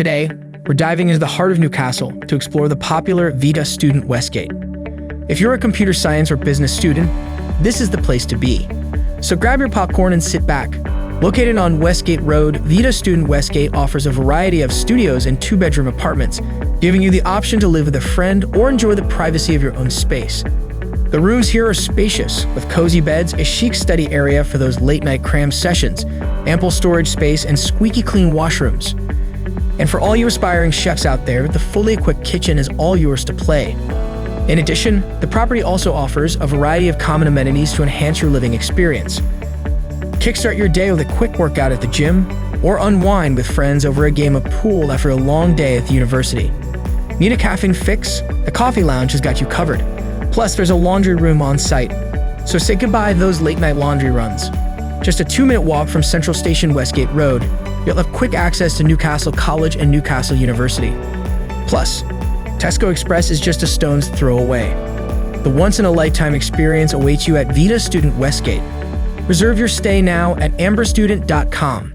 Today, we're diving into the heart of Newcastle to explore the popular Vita student Westgate. If you're a computer science or business student, this is the place to be. So grab your popcorn and sit back. Located on Westgate Road, Vita Student Westgate offers a variety of studios and two-bedroom apartments, giving you the option to live with a friend or enjoy the privacy of your own space. The rooms here are spacious, with cozy beds, a chic study area for those late-night cram sessions, ample storage space, and squeaky clean washrooms. And for all you aspiring chefs out there, the fully equipped kitchen is all yours to play. In addition, the property also offers a variety of common amenities to enhance your living experience. Kickstart your day with a quick workout at the gym, or unwind with friends over a game of pool after a long day at the university. Need a caffeine fix? The coffee lounge has got you covered. Plus, there's a laundry room on site, so say goodbye to those late-night laundry runs. Just a 2-minute walk from Central Station Westgate Road, you'll have quick access to Newcastle College and Newcastle University. Plus, Tesco Express is just a stone's throw away. The once-in-a-lifetime experience awaits you at Vita Student Westgate. Reserve your stay now at amberstudent.com.